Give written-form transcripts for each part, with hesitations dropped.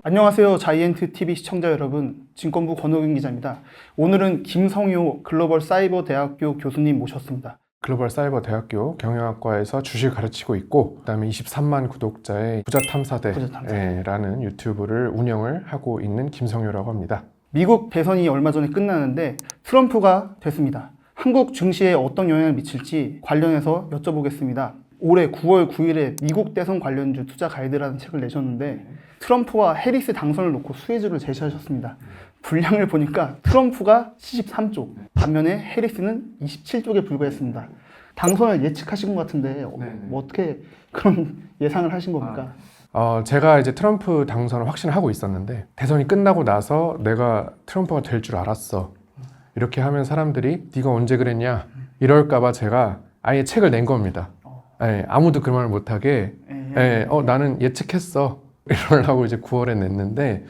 안녕하세요. 자이언트 TV 시청자 여러분, 증권부 권호균 기자입니다. 오늘은 김성효 글로벌 사이버 대학교 교수님 모셨습니다. 글로벌 사이버 대학교 경영학과에서 주식을 가르치고 있고, 그다음에 23만 구독자의 부자탐사대라는 유튜브를 운영을 하고 있는 김성효라고 합니다. 미국 대선이 얼마 전에 끝나는데 트럼프가 됐습니다. 한국 증시에 어떤 영향을 미칠지 관련해서 여쭤보겠습니다. 올해 9월 9일에 미국 대선 관련주 투자 가이드라는 책을 내셨는데 트럼프와 해리스 당선을 놓고 수혜주를 제시하셨습니다. 분량을 보니까 트럼프가 73조, 반면에 해리스는 27조에 불과했습니다. 당선을 예측하신 것 같은데 뭐 어떻게 그런 예상을 하신 겁니까? 제가 이제 트럼프 당선을 확신하고 있었는데, 대선이 끝나고 나서 내가 트럼프가 될 줄 알았어, 이렇게 하면 사람들이 네가 언제 그랬냐 이럴까봐 제가 아예 책을 낸 겁니다. 아무도 그 말을 못하게 나는 예측했어 이러려고 이제 9월에 냈는데,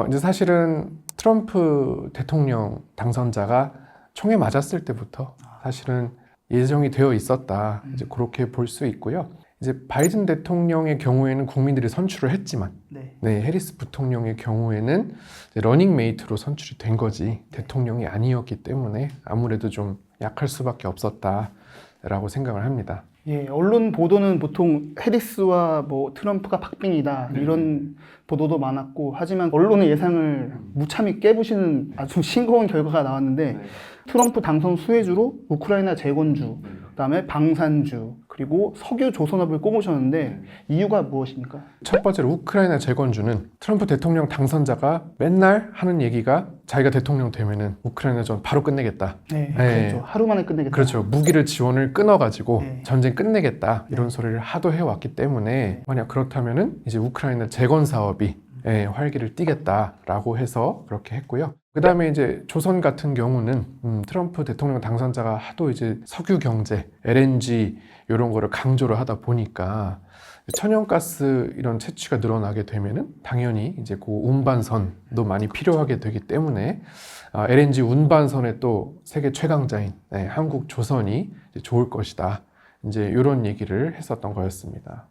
이제 사실은 트럼프 대통령 당선자가 총에 맞았을 때부터 사실은 예정이 되어 있었다, 이제 그렇게 볼 수 있고요. 이제 바이든 대통령의 경우에는 국민들이 선출을 했지만, 해리스 부통령의 경우에는 러닝메이트로 선출이 된 거지 대통령이 아니었기 때문에 아무래도 좀 약할 수밖에 없었다라고 생각을 합니다. 예, 언론 보도는 보통 해리스와 뭐 트럼프가 박빙이다 이런 보도도 많았고, 하지만 언론의 예상을 무참히 깨부시는 아주 싱거운 결과가 나왔는데 트럼프 당선 수혜주로 우크라이나 재건주, 그다음에 방산주, 그리고 석유 조선업을 꼽으셨는데 이유가 무엇입니까? 첫 번째로 우크라이나 재건주는 트럼프 대통령 당선자가 맨날 하는 얘기가 자기가 대통령 되면은 우크라이나 전 바로 끝내겠다. 그렇죠. 하루 만에 끝내겠다. 그렇죠. 무기를 지원을 끊어가지고 전쟁 끝내겠다 이런 소리를 하도 해왔기 때문에, 만약 그렇다면은 이제 우크라이나 재건 사업이 활기를 띠겠다라고 해서 그렇게 했고요. 그 다음에 이제 조선 같은 경우는 트럼프 대통령 당선자가 하도 이제 석유 경제, LNG 이런 거를 강조를 하다 보니까 천연가스 이런 채취가 늘어나게 되면은 당연히 이제 그 운반선도 많이 필요하게 되기 때문에 LNG 운반선에 또 세계 최강자인 한국 조선이 이제 좋을 것이다, 이제 이런 얘기를 했었던 거였습니다.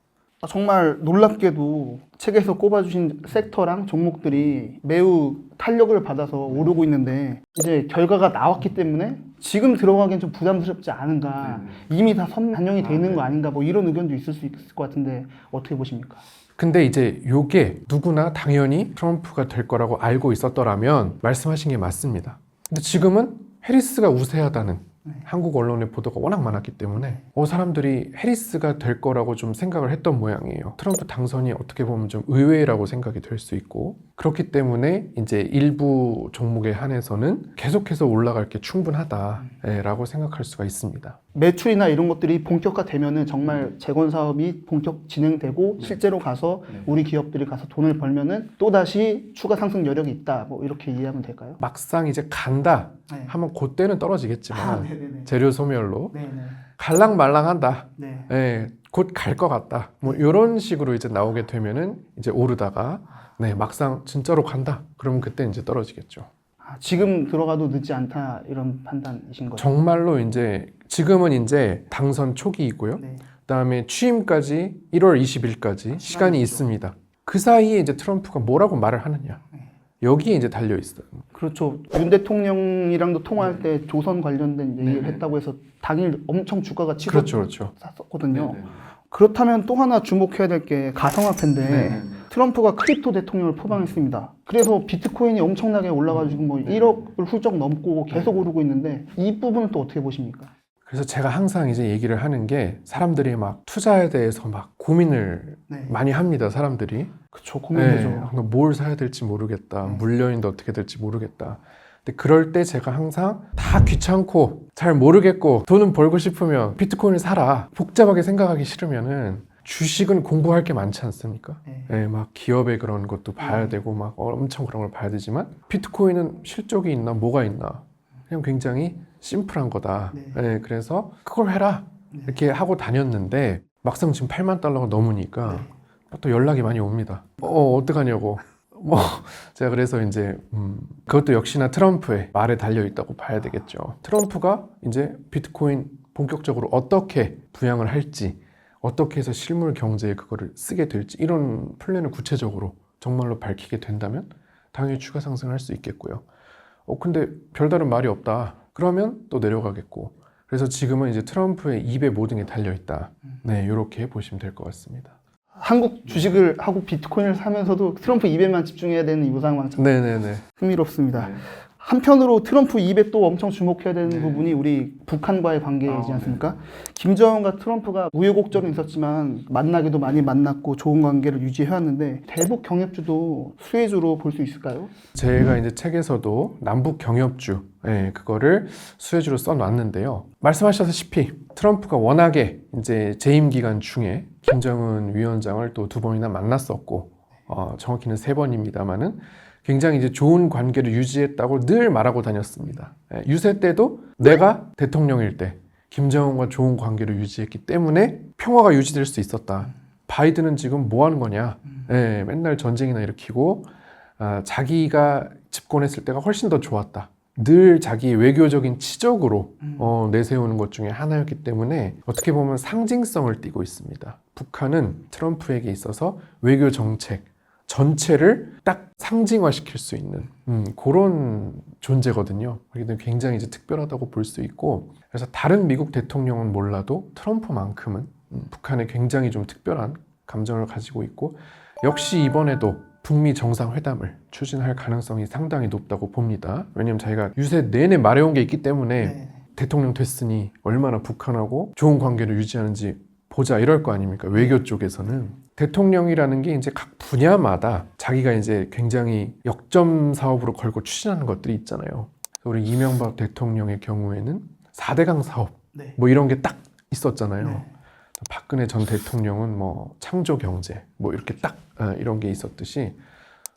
정말 놀랍게도 책에서 꼽아주신 섹터랑 종목들이 매우 탄력을 받아서 오르고 있는데, 이제 결과가 나왔기 때문에 지금 들어가기엔 좀 부담스럽지 않은가, 이미 다 반영이 돼 있는 거 아닌가, 뭐 이런 의견도 있을 수 있을 것 같은데 어떻게 보십니까? 근데 이제 요게 누구나 당연히 트럼프가 될 거라고 알고 있었더라면 말씀하신 게 맞습니다. 근데 지금은 해리스가 우세하다는 한국 언론의 보도가 워낙 많았기 때문에 사람들이 해리스가 될 거라고 좀 생각을 했던 모양이에요. 트럼프 당선이 어떻게 보면 좀 의외라고 생각이 될 수 있고, 그렇기 때문에 이제 일부 종목에 한해서는 계속해서 올라갈 게 충분하다라고 생각할 수가 있습니다. 매출이나 이런 것들이 본격화되면은 정말 재건 사업이 본격 진행되고 실제로 가서 우리 기업들이 가서 돈을 벌면은 또다시 추가 상승 여력이 있다, 뭐 이렇게 이해하면 될까요? 막상 이제 간다 하면 그때는 떨어지겠지만 재료 소멸로 갈랑말랑한다, 곧 갈 것 같다, 뭐 이런 식으로 이제 나오게 되면은 이제 오르다가 막상 진짜로 간다 그러면 그때 이제 떨어지겠죠. 지금 들어가도 늦지 않다, 이런 판단이신 거죠? 정말로 이제 지금은 이제 당선 초기이고요. 그다음에 취임까지 1월 20일까지 시간이 있습니다. 그 사이에 이제 트럼프가 뭐라고 말을 하느냐, 여기에 이제 달려 있어요. 그렇죠. 윤 대통령이랑도 통화할 때 조선 관련된 얘기를 했다고 해서 당일 엄청 주가가 치솟았거든요. 그렇다면 또 하나 주목해야 될 게 가상화폐인데 트럼프가 크립토 대통령을 포방했습니다. 그래서 비트코인이 엄청나게 올라가지고 뭐 1억을 훌쩍 넘고 계속 오르고 있는데, 이 부분은 또 어떻게 보십니까? 그래서 제가 항상 이제 얘기를 하는 게, 사람들이 막 투자에 대해서 막 고민을 많이 합니다. 사람들이. 그렇죠. 고민되죠. 뭘 사야 될지 모르겠다, 물려인데 어떻게 될지 모르겠다. 근데 그럴 때 제가 항상 다 귀찮고 잘 모르겠고 돈은 벌고 싶으면 비트코인을 사라, 복잡하게 생각하기 싫으면은 주식은 공부할 게 많지 않습니까? 막 기업의 그런 것도 봐야 되고 막 엄청 그런 걸 봐야 되지만, 비트코인은 실적이 있나 뭐가 있나 그냥 굉장히 심플한 거다. 그래서 그걸 해라 이렇게 하고 다녔는데, 막상 지금 8만 달러가 넘으니까 또 연락이 많이 옵니다. 어떡하냐고. 제가 그래서 이제 그것도 역시나 트럼프의 말에 달려 있다고 봐야 되겠죠. 트럼프가 이제 비트코인 본격적으로 어떻게 부양을 할지, 어떻게 해서 실물 경제에 그거를 쓰게 될지, 이런 플랜을 구체적으로 정말로 밝히게 된다면 당연히 추가 상승을 할 수 있겠고요. 근데 별다른 말이 없다. 그러면 또 내려가겠고. 그래서 지금은 이제 트럼프의 입에 모든 게 달려있다. 네, 이렇게 보시면 될 것 같습니다. 한국 주식을 하고 비트코인을 사면서도 트럼프 입에만 집중해야 되는 이 상황 참 네네네. 흥미롭습니다. 네. 한편으로 트럼프 입에 또 엄청 주목해야 되는 네. 부분이 우리 북한과의 관계이지 아, 않습니까? 김정은과 트럼프가 우여곡절은 있었지만 만나기도 많이 만났고 좋은 관계를 유지해왔는데 대북 경협주도 수혜주로 볼 수 있을까요? 제가 이제 책에서도 남북 경협주, 그거를 수혜주로 써놨는데요. 말씀하셨다시피 트럼프가 워낙에 이제 재임 기간 중에 김정은 위원장을 또 2번이나 만났었고, 정확히는 3번입니다만은 굉장히 이제 좋은 관계를 유지했다고 늘 말하고 다녔습니다. 유세 때도 내가 대통령일 때 김정은과 좋은 관계를 유지했기 때문에 평화가 유지될 수 있었다. 바이든은 지금 뭐 하는 거냐? 맨날 전쟁이나 일으키고 자기가 집권했을 때가 훨씬 더 좋았다. 늘 자기 외교적인 치적으로 내세우는 것 중에 하나였기 때문에 어떻게 보면 상징성을 띠고 있습니다. 북한은 트럼프에게 있어서 외교 정책 전체를 딱 상징화시킬 수 있는 그런 존재거든요. 그렇기 때문에 굉장히 이제 특별하다고 볼 수 있고, 그래서 다른 미국 대통령은 몰라도 트럼프만큼은 북한에 굉장히 좀 특별한 감정을 가지고 있고, 역시 이번에도 북미 정상회담을 추진할 가능성이 상당히 높다고 봅니다. 왜냐하면 자기가 유세 내내 말해온 게 있기 때문에 대통령 됐으니 얼마나 북한하고 좋은 관계를 유지하는지 보자 이럴 거 아닙니까? 외교 쪽에서는. 대통령이라는 게 이제 각 분야마다 자기가 이제 굉장히 역점 사업으로 걸고 추진하는 것들이 있잖아요. 우리 이명박 대통령의 경우에는 4대강 사업 뭐 이런 게 딱 있었잖아요. 박근혜 전 대통령은 뭐 창조 경제 뭐 이렇게 딱 이런 게 있었듯이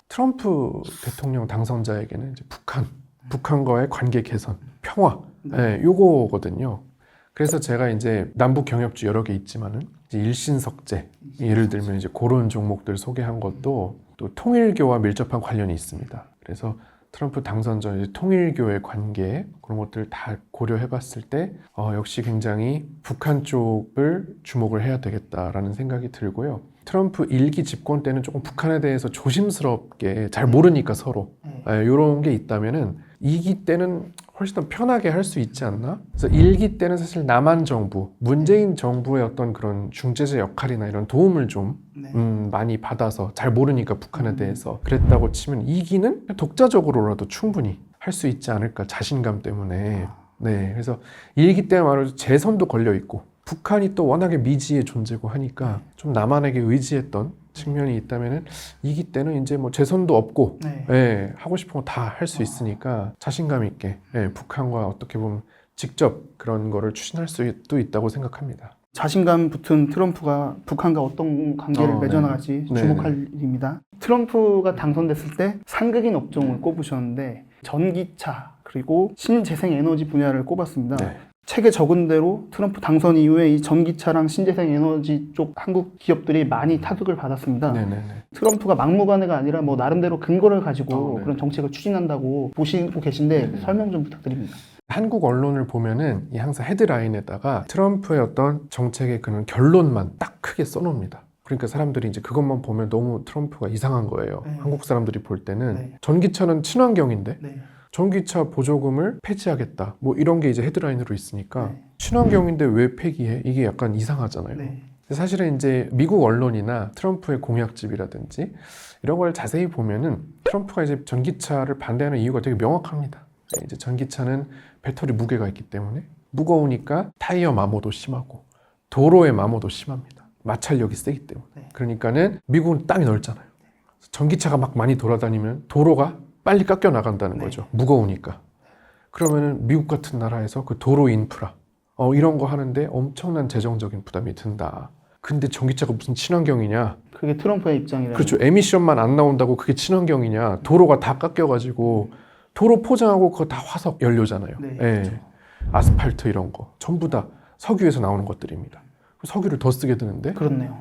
트럼프 대통령 당선자에게는 이제 북한과의 관계 개선, 평화 요거거든요. 그래서 제가 이제 남북 경협주 여러 개 있지만은 이제 일신석재 예를 들면 이제 그런 종목들 소개한 것도 또 통일교와 밀접한 관련이 있습니다. 그래서 트럼프 당선 전 이제 통일교의 관계 그런 것들 다 고려해봤을 때 역시 굉장히 북한 쪽을 주목을 해야 되겠다라는 생각이 들고요. 트럼프 1기 집권 때는 조금 북한에 대해서 조심스럽게 잘 모르니까 서로 이런 게 있다면은 2기 때는 훨씬 더 편하게 할 수 있지 않나? 그래서 1기 때는 사실 남한 정부, 문재인 정부의 어떤 그런 중재자 역할이나 이런 도움을 좀 많이 받아서 잘 모르니까 북한에 대해서 그랬다고 치면 2기는 독자적으로라도 충분히 할 수 있지 않을까 자신감 때문에. 네, 그래서 1기 때는 말로 재선도 걸려 있고 북한이 또 워낙에 미지의 존재고 하니까 좀 남한에게 의지했던 측면이 있다면은 2기 때는 이제 뭐 재선도 없고 하고 싶은 거 다 할 수 있으니까 자신감 있게 북한과 어떻게 보면 직접 그런 거를 추진할 수도 있다고 생각합니다. 자신감 붙은 트럼프가 북한과 어떤 관계를 맺어나갈지 주목할 일입니다. 트럼프가 당선됐을 때 상극인 업종을 꼽으셨는데 전기차 그리고 신재생에너지 분야를 꼽았습니다. 책에 적은 대로 트럼프 당선 이후에 이 전기차랑 신재생 에너지 쪽 한국 기업들이 많이 타격을 받았습니다. 트럼프가 막무가내가 아니라 뭐 나름대로 근거를 가지고 그런 정책을 추진한다고 보시고 계신데 설명 좀 부탁드립니다. 한국 언론을 보면은 이 항상 헤드라인에다가 트럼프의 어떤 정책의 그런 결론만 딱 크게 써놓습니다. 그러니까 사람들이 이제 그것만 보면 너무 트럼프가 이상한 거예요. 한국 사람들이 볼 때는 전기차는 친환경인데 전기차 보조금을 폐지하겠다 뭐 이런 게 이제 헤드라인으로 있으니까 친환경인데 왜 폐기해? 이게 약간 이상하잖아요. 사실은 이제 미국 언론이나 트럼프의 공약집이라든지 이런 걸 자세히 보면은 트럼프가 이제 전기차를 반대하는 이유가 되게 명확합니다. 이제 전기차는 배터리 무게가 있기 때문에 무거우니까 타이어 마모도 심하고 도로의 마모도 심합니다. 마찰력이 세기 때문에. 그러니까는 미국은 땅이 넓잖아요. 전기차가 막 많이 돌아다니면 도로가 빨리 깎여 나간다는 거죠. 무거우니까. 그러면은 미국 같은 나라에서 그 도로 인프라 이런 거 하는데 엄청난 재정적인 부담이 든다. 근데 전기차가 무슨 친환경이냐? 그게 트럼프의 입장이라. 그렇죠. 에미션만 안 나온다고 그게 친환경이냐? 도로가 다 깎여가지고 도로 포장하고 그거 다 화석 연료잖아요. 그렇죠. 아스팔트 이런 거 전부 다 석유에서 나오는 것들입니다. 석유를 더 쓰게 되는데. 그렇네요.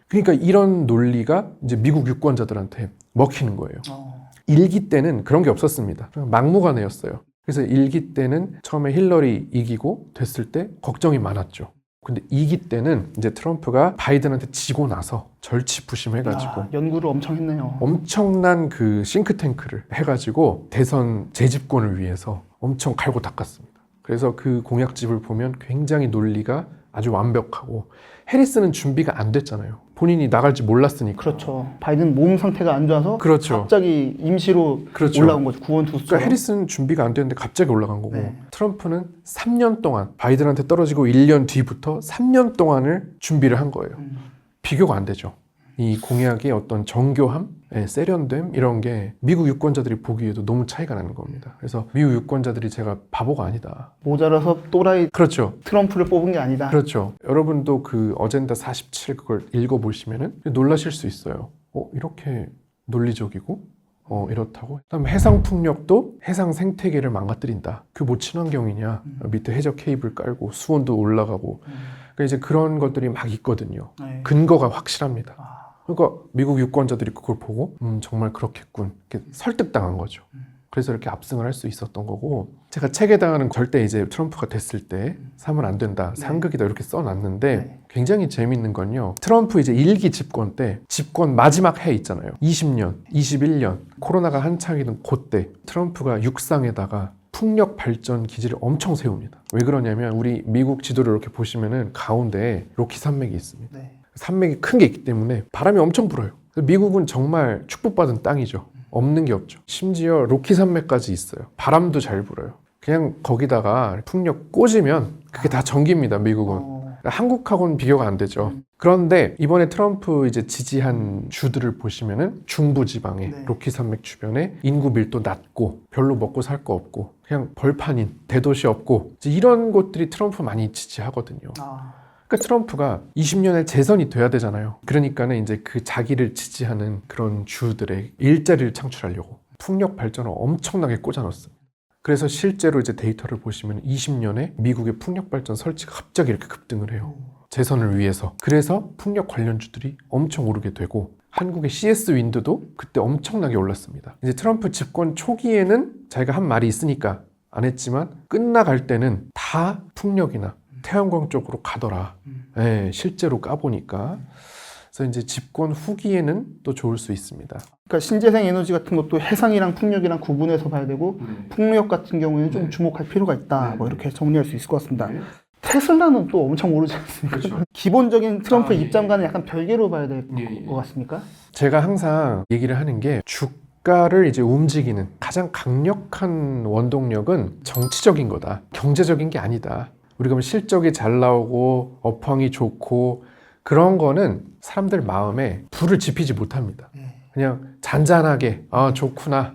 그러니까 이런 논리가 이제 미국 유권자들한테 먹히는 거예요. 1기 때는 그런 게 없었습니다. 막무가내였어요. 그래서 1기 때는 처음에 힐러리 이기고 됐을 때 걱정이 많았죠. 근데 2기 때는 이제 트럼프가 바이든한테 지고 나서 절치부심해가지고 연구를 엄청 했네요. 엄청난 그 싱크탱크를 해가지고 대선 재집권을 위해서 엄청 갈고 닦았습니다. 그래서 그 공약집을 보면 굉장히 논리가 아주 완벽하고, 해리스는 준비가 안 됐잖아요. 본인이 나갈지 몰랐으니까. 그렇죠. 바이든 몸 상태가 안 좋아서 그렇죠. 갑자기 임시로 그렇죠. 올라온 거죠. 구원 투수처럼. 그러니까 해리스는 준비가 안 됐는데 갑자기 올라간 거고, 네. 트럼프는 3년 동안 바이든한테 떨어지고 1년 뒤부터 3년 동안을 준비를 한 거예요. 비교가 안 되죠. 이 공약의 어떤 정교함, 세련됨 이런 게 미국 유권자들이 보기에도 너무 차이가 나는 겁니다. 그래서 미국 유권자들이 제가 바보가 아니다. 모자라서 또라이 그렇죠. 트럼프를 뽑은 게 아니다. 그렇죠. 여러분도 그 어젠다 47 그걸 읽어보시면은 놀라실 수 있어요. 이렇게 논리적이고 이렇다고. 그다음에 해상 풍력도 해상 생태계를 망가뜨린다. 그게 뭐 친환경이냐. 밑에 해저 케이블 깔고 수온도 올라가고. 그러니까 이제 그런 것들이 막 있거든요. 네. 근거가 확실합니다. 그러니까 미국 유권자들이 그걸 보고 정말 그렇겠군. 이렇게 설득당한 거죠. 그래서 이렇게 압승을 할 수 있었던 거고, 제가 책에다가는 절대 이제 트럼프가 됐을 때 사면 안 된다, 상극이다 이렇게 써놨는데, 굉장히 재밌는 건요, 트럼프 이제 1기 집권 때 집권 마지막 해 있잖아요. 20년, 21년 코로나가 한창이던 그때 트럼프가 육상에다가 풍력 발전 기지를 엄청 세웁니다. 왜 그러냐면 우리 미국 지도를 이렇게 보시면은 가운데에 로키 산맥이 있습니다. 네. 산맥이 큰 게 있기 때문에 바람이 엄청 불어요. 미국은 정말 축복받은 땅이죠. 없는 게 없죠. 심지어 로키 산맥까지 있어요. 바람도 잘 불어요. 그냥 거기다가 풍력 꽂으면 그게 다 전기입니다, 미국은. 한국하고는 비교가 안 되죠. 그런데 이번에 트럼프 이제 지지한 주들을 보시면은 중부지방에 로키 산맥 주변에 인구 밀도 낮고 별로 먹고 살 거 없고 그냥 벌판인 대도시 없고 이제 이런 곳들이 트럼프 많이 지지하거든요. 그러니까 트럼프가 20년에 재선이 돼야 되잖아요. 그러니까는 이제 그 자기를 지지하는 그런 주들의 일자리를 창출하려고 풍력 발전을 엄청나게 꽂아넣었습니다. 그래서 실제로 이제 데이터를 보시면 20년에 미국의 풍력 발전 설치가 갑자기 이렇게 급등을 해요. 재선을 위해서. 그래서 풍력 관련주들이 엄청 오르게 되고, 한국의 CS 윈드도 그때 엄청나게 올랐습니다. 이제 트럼프 집권 초기에는 자기가 한 말이 있으니까 안 했지만 끝나갈 때는 다 풍력이나 태양광 쪽으로 가더라. 실제로 까보니까. 그래서 이제 집권 후기에는 또 좋을 수 있습니다. 그러니까 신재생 에너지 같은 것도 해상이랑 풍력이랑 구분해서 봐야 되고, 풍력 같은 경우에는 좀 주목할 필요가 있다. 뭐 이렇게 정리할 수 있을 것 같습니다. 테슬라는 또 엄청 오르지 않습니까? 그렇죠. 기본적인 트럼프 입장과는 약간 별개로 봐야 될 것 같습니까? 제가 항상 얘기를 하는 게, 주가를 이제 움직이는 가장 강력한 원동력은 정치적인 거다. 경제적인 게 아니다. 우리가 뭐 실적이 잘 나오고 업황이 좋고 그런 거는 사람들 마음에 불을 지피지 못합니다. 그냥 잔잔하게 좋구나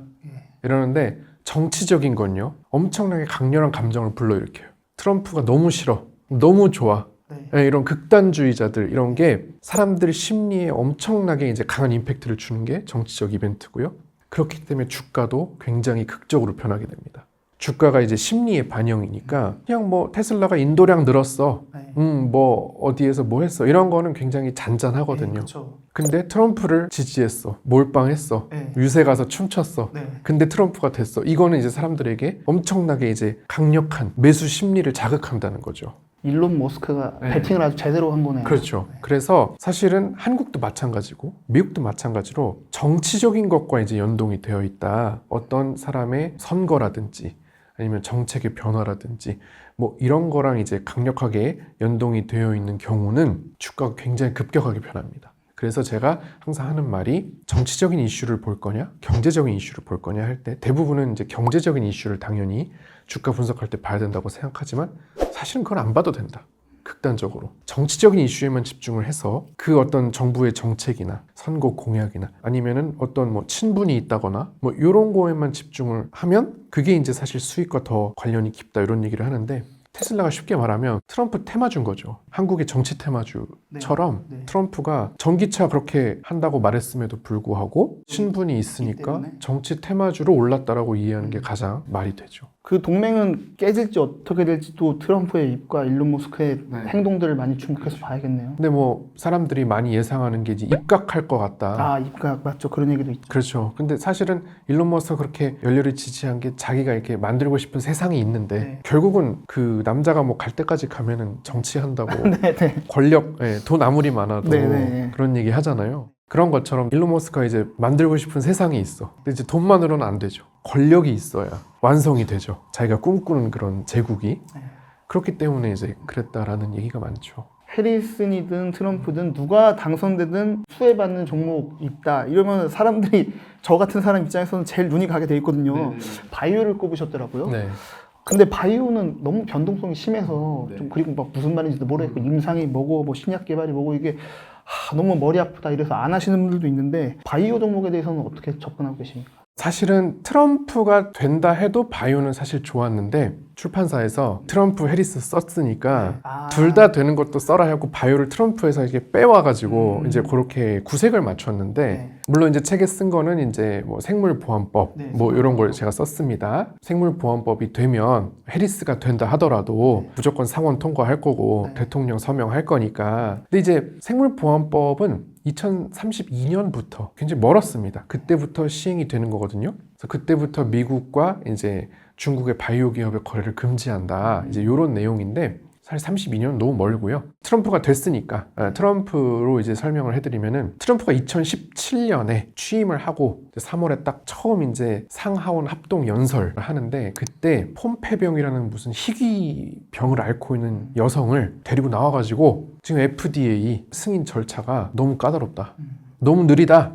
이러는데, 정치적인 건요 엄청나게 강렬한 감정을 불러일으켜요. 트럼프가 너무 싫어, 너무 좋아, 이런 극단주의자들, 이런 게 사람들 심리에 엄청나게 이제 강한 임팩트를 주는 게 정치적 이벤트고요. 그렇기 때문에 주가도 굉장히 극적으로 변하게 됩니다. 주가가 이제 심리의 반영이니까 그냥 뭐 테슬라가 인도량 늘었어, 뭐 어디에서 뭐 했어, 이런 거는 굉장히 잔잔하거든요. 근데 트럼프를 지지했어, 몰빵했어, 유세 가서 춤췄어, 근데 트럼프가 됐어, 이거는 이제 사람들에게 엄청나게 이제 강력한 매수 심리를 자극한다는 거죠. 일론 머스크가 배팅을 아주 제대로 한 거네요. 그렇죠. 그래서 사실은 한국도 마찬가지고 미국도 마찬가지로 정치적인 것과 이제 연동이 되어 있다. 어떤 사람의 선거라든지 아니면 정책의 변화라든지 뭐 이런 거랑 이제 강력하게 연동이 되어 있는 경우는 주가가 굉장히 급격하게 변합니다. 그래서 제가 항상 하는 말이, 정치적인 이슈를 볼 거냐 경제적인 이슈를 볼 거냐 할 때 대부분은 이제 경제적인 이슈를 당연히 주가 분석할 때 봐야 된다고 생각하지만, 사실은 그건 안 봐도 된다. 극단적으로 정치적인 이슈에만 집중을 해서 그 어떤 정부의 정책이나 선거 공약이나 아니면은 어떤 뭐 친분이 있다거나 뭐 이런 거에만 집중을 하면 그게 이제 사실 수익과 더 관련이 깊다, 이런 얘기를 하는데, 테슬라가 쉽게 말하면 트럼프 테마주인 거죠. 한국의 정치 테마주처럼 트럼프가 전기차 그렇게 한다고 말했음에도 불구하고 친분이 있으니까 정치 테마주로 올랐다라고 이해하는 게 가장 말이 되죠. 그 동맹은 깨질지 어떻게 될지 또 트럼프의 입과 일론 머스크의 행동들을 많이 주목해서 봐야겠네요. 근데 뭐 사람들이 많이 예상하는 게 이제 입각할 것 같다. 입각 맞죠. 그런 얘기도 있죠. 그렇죠. 근데 사실은 일론 머스크가 그렇게 열렬히 지지한 게 자기가 이렇게 만들고 싶은 세상이 있는데 결국은 그 남자가 뭐 갈 때까지 가면은 정치한다고 네네. 권력, 돈 아무리 많아도 네네. 그런 얘기 하잖아요. 그런 것처럼 일론 머스크가 이제 만들고 싶은 세상이 있어. 근데 이제 돈만으로는 안 되죠. 권력이 있어야 완성이 되죠. 자기가 꿈꾸는 그런 제국이. 그렇기 때문에 이제 그랬다라는 얘기가 많죠. 해리슨이든 트럼프든 누가 당선되든 수혜받는 종목 있다 이러면 사람들이 저 같은 사람 입장에서는 제일 눈이 가게 돼 있거든요. 바이오를 꼽으셨더라고요. 네. 근데 바이오는 너무 변동성이 심해서 네. 좀 그리고 막 무슨 말인지도 모르겠고 임상이 뭐고 뭐 신약 개발이 뭐고 이게 너무 머리 아프다 이래서 안 하시는 분들도 있는데 바이오 종목에 대해서는 어떻게 접근하고 계십니까? 사실은 트럼프가 된다 해도 바이오는 사실 좋았는데 출판사에서 트럼프 해리스 썼으니까 둘 다 되는 것도 써라 하고 바이오를 트럼프에서 이렇게 빼와가지고 이제 그렇게 구색을 맞췄는데 네. 물론 이제 책에 쓴 거는 이제 뭐 생물보안법 네, 뭐 이런 걸 제가 썼습니다. 생물보안법이 되면 해리스가 된다 하더라도 무조건 상원 통과할 거고 네. 대통령 서명할 거니까. 근데 이제 생물보안법은 2032년부터 굉장히 멀었습니다. 그때부터 시행이 되는 거거든요. 그래서 그때부터 미국과 이제 중국의 바이오 기업의 거래를 금지한다. 이제 이런 내용인데 사실 32년 너무 멀고요. 트럼프가 됐으니까 트럼프로 이제 설명을 해드리면은 트럼프가 2017년에 취임을 하고 3월에 딱 처음 이제 상하원 합동 연설을 하는데 그때 폼페병이라는 무슨 희귀병을 앓고 있는 여성을 데리고 나와가지고 지금 FDA 승인 절차가 너무 까다롭다. 너무 느리다.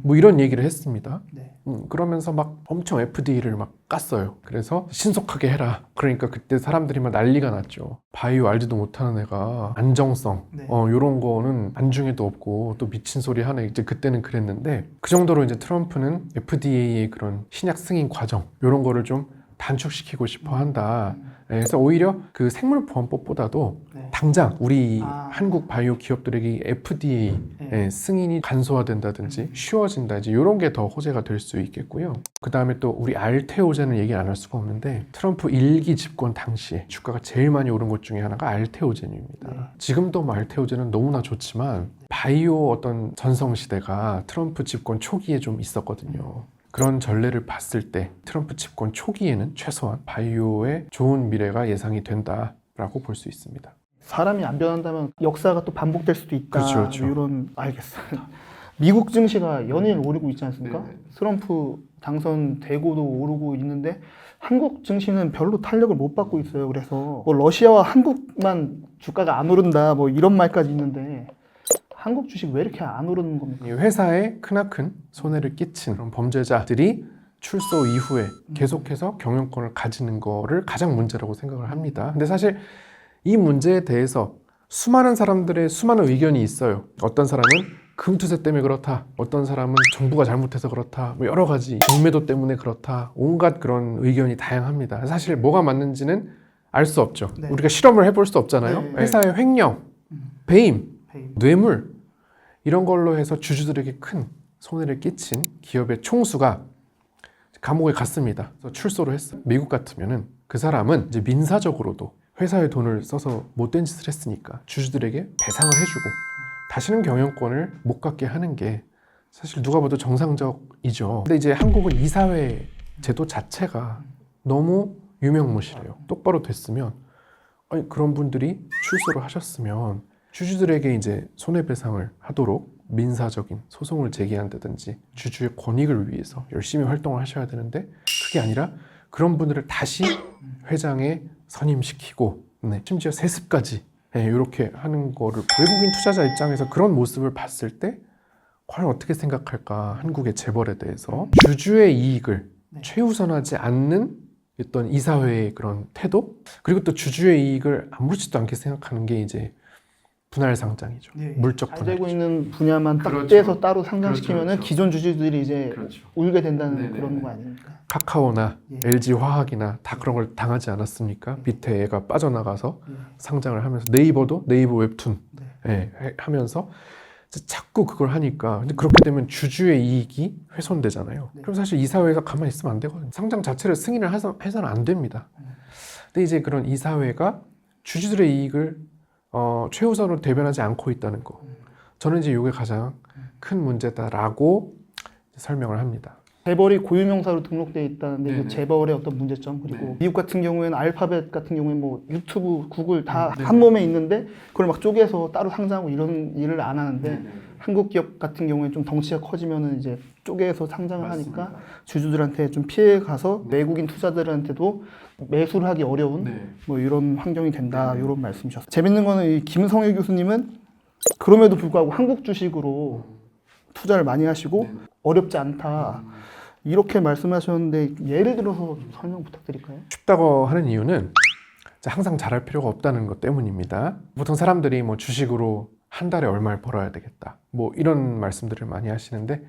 뭐 이런 얘기를 했습니다. 네. 그러면서 막 엄청 FDA를 막 깠어요. 그래서 신속하게 해라. 그러니까 그때 사람들이 막 난리가 났죠. 바이오 알지도 못하는 애가 안정성 네. 요런 거는 안중에도 없고 또 미친 소리 하네. 이제 그때는 그랬는데 그 정도로 이제 트럼프는 FDA의 그런 신약 승인 과정 요런 거를 좀 단축시키고 싶어 한다. 그래서 오히려 그 생물보안법보다도 네. 당장 우리 한국 바이오 기업들에게 FDA 네. 승인이 간소화된다든지 쉬워진다든지 이런 게 더 호재가 될 수 있겠고요. 그 다음에 또 우리 알테오제는 얘기 안 할 수가 없는데 트럼프 1기 집권 당시에 주가가 제일 많이 오른 것 중에 하나가 알테오젠입니다. 네. 지금도 뭐 알테오젠은 너무나 좋지만 바이오 어떤 전성시대가 트럼프 집권 초기에 좀 있었거든요. 그런 전례를 봤을 때 트럼프 집권 초기에는 최소한 바이오의 좋은 미래가 예상이 된다라고 볼 수 있습니다. 사람이 안 변한다면 역사가 또 반복될 수도 있다. 그렇죠, 그렇죠. 이런 알겠어요. 미국 증시가 연일 오르고 있지 않습니까? 네네. 트럼프 당선되고도 오르고 있는데 한국 증시는 별로 탄력을 못 받고 있어요. 그래서 뭐 러시아와 한국만 주가가 안 오른다 뭐 이런 말까지 있는데 한국 주식 왜 이렇게 안 오르는 겁니까? 이 회사에 크나큰 손해를 끼친 그런 범죄자들이 출소 이후에 계속해서 경영권을 가지는 거를 가장 문제라고 생각을 합니다. 근데 사실 이 문제에 대해서 수많은 사람들의 수많은 의견이 있어요. 어떤 사람은 금투세 때문에 그렇다. 어떤 사람은 정부가 잘못해서 그렇다. 뭐 여러 가지 공매도 때문에 그렇다. 온갖 그런 의견이 다양합니다. 사실 뭐가 맞는지는 알 수 없죠. 네. 우리가 실험을 해볼 수 없잖아요. 네. 회사의 횡령, 배임, 뇌물 이런 걸로 해서 주주들에게 큰 손해를 끼친 기업의 총수가 감옥에 갔습니다. 그래서 출소를 했어요. 미국 같으면은 그 사람은 이제 민사적으로도 회사의 돈을 써서 못된 짓을 했으니까 주주들에게 배상을 해주고 다시는 경영권을 못 갖게 하는 게 사실 누가 봐도 정상적이죠. 근데 이제 한국은 이사회 제도 자체가 너무 유명무실해요. 똑바로 됐으면 아니 그런 분들이 출소를 하셨으면 주주들에게 이제 손해배상을 하도록 민사적인 소송을 제기한다든지 주주의 권익을 위해서 열심히 활동을 하셔야 되는데 그게 아니라 그런 분들을 다시 회장에 선임시키고 심지어 세습까지 이렇게 하는 거를 외국인 투자자 입장에서 그런 모습을 봤을 때 과연 어떻게 생각할까 한국의 재벌에 대해서 주주의 이익을 최우선하지 않는 어떤 이사회의 그런 태도 그리고 또 주주의 이익을 아무렇지도 않게 생각하는 게 이제 분할 상장이죠. 물적 잘 되고 분할이죠. 있는 분야만 딱 그렇죠. 떼서 따로 상장시키면은 그렇죠. 기존 주주들이 이제 그렇죠. 울게 된다는 네네네. 그런 거 아닙니까? 카카오나 예. LG 화학이나 다 그런 걸 당하지 않았습니까? 밑에 애가 빠져나가서 예. 상장을 하면서 네이버도 네이버 웹툰 네. 하면서 자꾸 그걸 하니까 근데 그렇게 되면 주주의 이익이 훼손되잖아요. 네. 그럼 사실 이사회에서 가만히 있으면 안 되거든요. 상장 자체를 승인을 해서는 안 됩니다. 근데 이제 그런 이사회가 주주들의 이익을 최우선으로 대변하지 않고 있다는 거. 저는 이제 이게 가장 큰 문제다라고 설명을 합니다. 재벌이 고유명사로 등록돼 있다는데 네네. 그 재벌의 어떤 문제점 그리고 네. 미국 같은 경우에는 알파벳 같은 경우에는 뭐 유튜브, 구글 다 네네. 한 몸에 있는데 그걸 막 쪼개서 따로 상장하고 이런 일을 안 하는데 네네. 한국 기업 같은 경우에 좀 덩치가 커지면은 이제 쪼개서 상장을 맞습니다. 하니까 주주들한테 좀 피해 가서 외국인 투자들한테도 매수를 하기 어려운 네. 뭐 이런 환경이 된다 네네. 이런 말씀이셨어요. 재밌는 거는 이 김성일 교수님은 그럼에도 불구하고 한국 주식으로 투자를 많이 하시고 네네. 어렵지 않다 이렇게 말씀하셨는데 예를 들어서 좀 설명 부탁드릴까요? 쉽다고 하는 이유는 항상 잘할 필요가 없다는 것 때문입니다. 보통 사람들이 뭐 주식으로 한 달에 얼마를 벌어야 되겠다 뭐 이런 말씀들을 많이 하시는데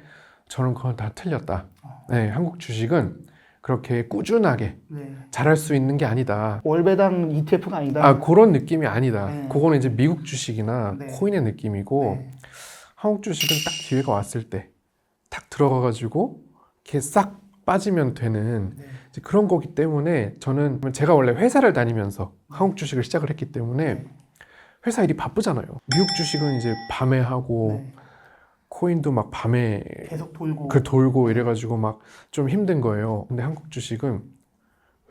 저는 그건 다 틀렸다. 네, 한국 주식은 그렇게 꾸준하게 네. 잘할 수 있는 게 아니다. 월배당 ETF가 아니다. 아, 그런 느낌이 아니다. 네. 그거는 이제 미국 주식이나 네. 코인의 느낌이고 네. 한국 주식은 딱 기회가 왔을 때 탁 들어가가지고 이렇게 싹 빠지면 되는 네. 이제 그런 거기 때문에 저는 제가 원래 회사를 다니면서 한국 주식을 시작을 했기 때문에 회사 일이 바쁘잖아요. 미국 주식은 이제 밤에 하고 네. 코인도 막 밤에 계속 돌고 그 돌고 이래가지고 막 좀 힘든 거예요. 근데 한국 주식은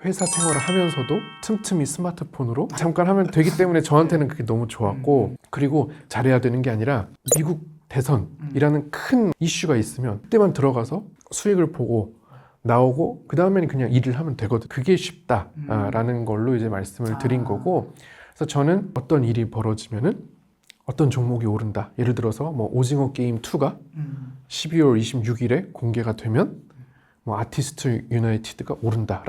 회사 생활을 하면서도 틈틈이 스마트폰으로 잠깐 하면 되기 때문에 저한테는 그게 너무 좋았고 그리고 잘해야 되는 게 아니라 미국 대선이라는 큰 이슈가 있으면 그때만 들어가서 수익을 보고 나오고 그 다음에는 그냥 일을 하면 되거든. 그게 쉽다라는 걸로 이제 말씀을 드린 거고 그래서 저는 어떤 일이 벌어지면은 어떤 종목이 오른다. 예를 들어서 뭐 오징어 게임 2가 12월 26일에 공개가 되면 뭐 아티스트 유나이티드가 오른다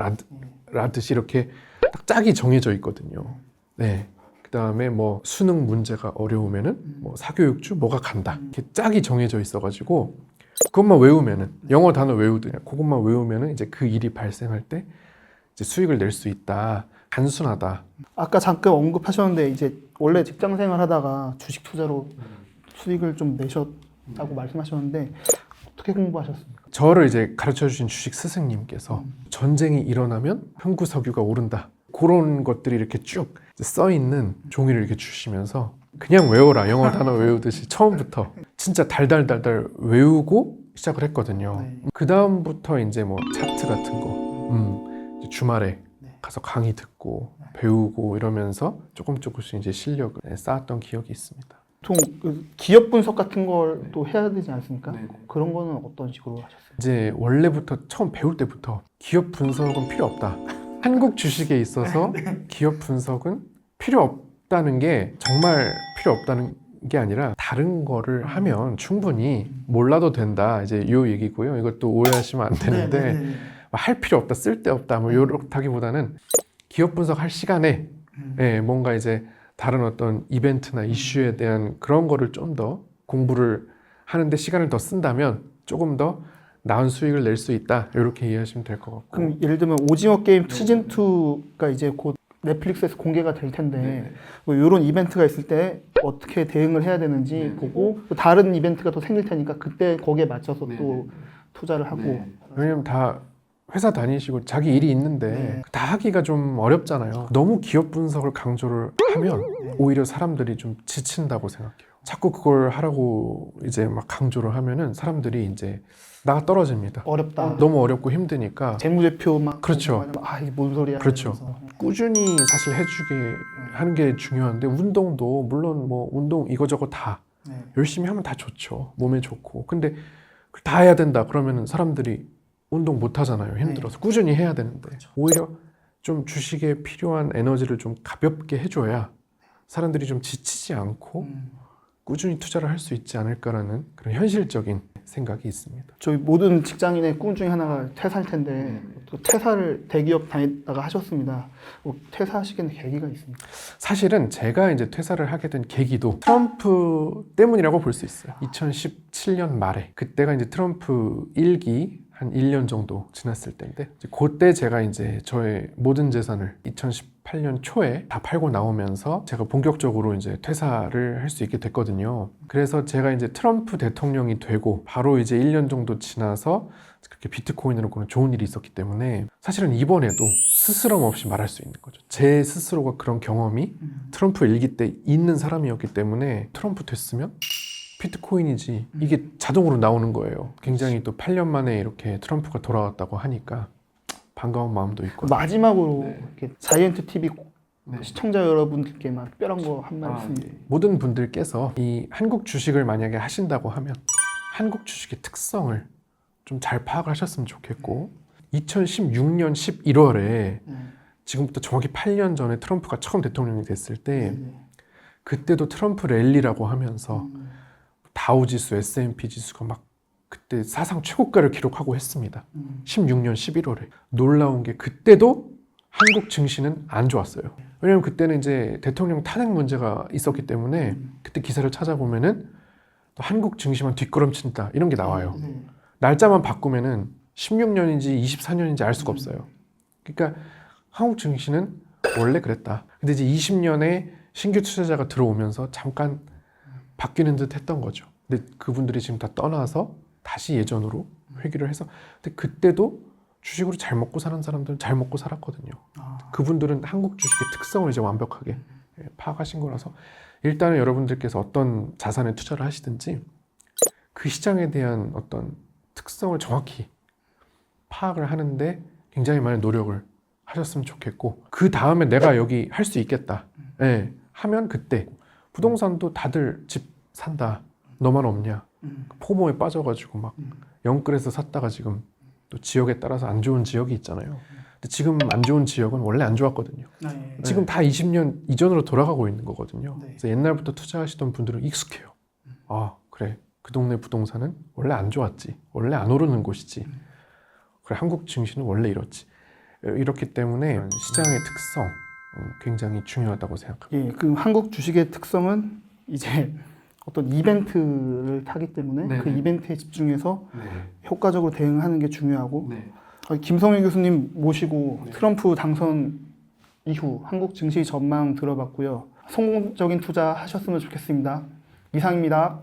라듯이 이렇게 딱 짝이 정해져 있거든요. 네. 그 다음에 뭐 수능 문제가 어려우면은 뭐 사교육주 뭐가 간다. 이렇게 짝이 정해져 있어가지고 그것만 외우면은 영어 단어 외우더냐 그것만 외우면은 이제 그 일이 발생할 때 이제 수익을 낼 수 있다. 단순하다. 아까 잠깐 언급하셨는데 이제 원래 직장 생활 하다가 주식 투자로 수익을 좀 내셨다고 말씀하셨는데 어떻게 공부하셨습니까? 저를 이제 가르쳐 주신 주식 스승님께서 전쟁이 일어나면 흥구석유가 오른다. 그런 것들이 이렇게 쭉 써 있는 종이를 이렇게 주시면서 그냥 외워라. 영어 단어 외우듯이 처음부터 진짜 달달달달 외우고 시작을 했거든요. 네. 그 다음부터 이제 뭐 차트 같은 거 이제 주말에 가서 강의 듣고 배우고 이러면서 조금씩 이제 실력을 쌓았던 기억이 있습니다. 보통 그 기업 분석 같은 걸 또 해야 되지 않습니까? 네네. 그런 거는 어떤 식으로 하셨어요? 이제 원래부터 처음 배울 때부터 기업 분석은 필요 없다. 한국 주식에 있어서 기업 분석은 필요 없다는 게 정말 필요 없다는 게 아니라 다른 거를 하면 충분히 몰라도 된다. 이제 이 얘기고요. 이것도 오해하시면 안 되는데 할 필요 없다, 쓸데없다 뭐 이렇다기보다는 기업 분석할 시간에 뭔가 이제 다른 어떤 이벤트나 이슈에 대한 그런 거를 좀 더 공부를 하는데 시간을 더 쓴다면 조금 더 나은 수익을 낼 수 있다 이렇게 이해하시면 될 것 같고. 그럼 예를 들면 오징어 게임 시즌 2가 이제 곧 넷플릭스에서 공개가 될 텐데 뭐 이런 이벤트가 있을 때 어떻게 대응을 해야 되는지 보고 또 다른 이벤트가 또 생길 테니까 그때 거기에 맞춰서 또 투자를 하고 왜냐면 다 회사 다니시고 자기 일이 있는데 다 하기가 좀 어렵잖아요. 너무 기업 분석을 강조를 하면 오히려 사람들이 좀 지친다고 생각해요. 자꾸 그걸 하라고 이제 막 강조를 하면은 사람들이 이제 나가 떨어집니다. 어렵다. 너무 어렵고 힘드니까. 재무제표 막 그렇죠. 아 이게 뭔 소리야. 그렇죠. 이러면서. 꾸준히 사실 해주게 하는 게 중요한데 운동도 물론 뭐 운동 이거저거 다 열심히 하면 다 좋죠. 몸에 좋고. 근데 그걸 다 해야 된다 그러면 사람들이 운동 못 하잖아요. 힘들어서. 꾸준히 해야 되는데. 오히려 좀 주식에 필요한 에너지를 좀 가볍게 해줘야 사람들이 좀 지치지 않고 꾸준히 투자를 할 수 있지 않을까라는 그런 현실적인 생각이 있습니다. 저희 모든 직장인의 꿈 중에 하나가 퇴사일 텐데 또 퇴사를 대기업 다니다가 하셨습니다. 뭐 퇴사하시게 계기가 있습니까? 사실은 제가 이제 퇴사를 하게 된 계기도 트럼프 때문이라고 볼 수 있어요. 2017년 말에 그때가 이제 트럼프 1기 한 1년 정도 지났을 때인데 그때 제가 이제 저의 모든 재산을 2018년 초에 다 팔고 나오면서 제가 본격적으로 이제 퇴사를 할 수 있게 됐거든요. 그래서 제가 이제 트럼프 대통령이 되고 바로 이제 1년 정도 지나서 그렇게 비트코인으로 그런 좋은 일이 있었기 때문에 사실은 이번에도 스스럼 없이 말할 수 있는 거죠. 제 스스로가 그런 경험이 트럼프 일기 때 있는 사람이었기 때문에 트럼프 됐으면 비트코인이지 이게 자동으로 나오는 거예요. 굉장히 또 8년 만에 이렇게 트럼프가 돌아왔다고 하니까 반가운 마음도 있고. 마지막으로 네. 이렇게 자이언트 TV 네. 시청자 여러분들께만 특별한 거 한 말씀. 모든 분들께서 이 한국 주식을 만약에 하신다고 하면 한국 주식의 특성을 좀 잘 파악하셨으면 좋겠고 2016년 11월에 지금부터 정확히 8년 전에 트럼프가 처음 대통령이 됐을 때 그때도 트럼프 랠리라고 하면서 다우지수, S&P 지수가 막 그때 사상 최고가를 기록하고 했습니다. 16년 11월에 놀라운 게 그때도 한국 증시는 안 좋았어요. 왜냐면 그때는 이제 대통령 탄핵 문제가 있었기 때문에 그때 기사를 찾아보면은 또 한국 증시만 뒷걸음친다 이런 게 나와요. 날짜만 바꾸면은 16년인지 24년인지 알 수가 없어요. 그러니까 한국 증시는 원래 그랬다. 근데 이제 20년에 신규 투자자가 들어오면서 잠깐 바뀌는 듯 했던 거죠. 근데 그분들이 지금 다 떠나서 다시 예전으로 회귀를 해서 근데 그때도 주식으로 잘 먹고 사는 사람들은 잘 먹고 살았거든요. 그분들은 한국 주식의 특성을 이제 완벽하게 파악하신 거라서 일단은 여러분들께서 어떤 자산에 투자를 하시든지 그 시장에 대한 어떤 특성을 정확히 파악을 하는데 굉장히 많은 노력을 하셨으면 좋겠고 그 다음에 내가 여기 할 수 있겠다 하면 그때 부동산도 다들 집 산다 너만 없냐 포모에 빠져가지고 막 영끌해서 샀다가 지금 또 지역에 따라서 안 좋은 지역이 있잖아요. 근데 지금 안 좋은 지역은 원래 안 좋았거든요. 지금 다 20년 이전으로 돌아가고 있는 거거든요. 그래서 옛날부터 투자하시던 분들은 익숙해요. 아 그래 그 동네 부동산은 원래 안 좋았지 원래 안 오르는 곳이지 그래 한국 증시는 원래 이렇지 이렇기 때문에 시장의 특성 굉장히 중요하다고 생각합니다. 예, 그 한국 주식의 특성은 이제 어떤 이벤트를 타기 때문에 그 이벤트에 집중해서 효과적으로 대응하는 게 중요하고 김성일 교수님 모시고 트럼프 당선 이후 한국 증시 전망 들어봤고요. 성공적인 투자 하셨으면 좋겠습니다. 이상입니다.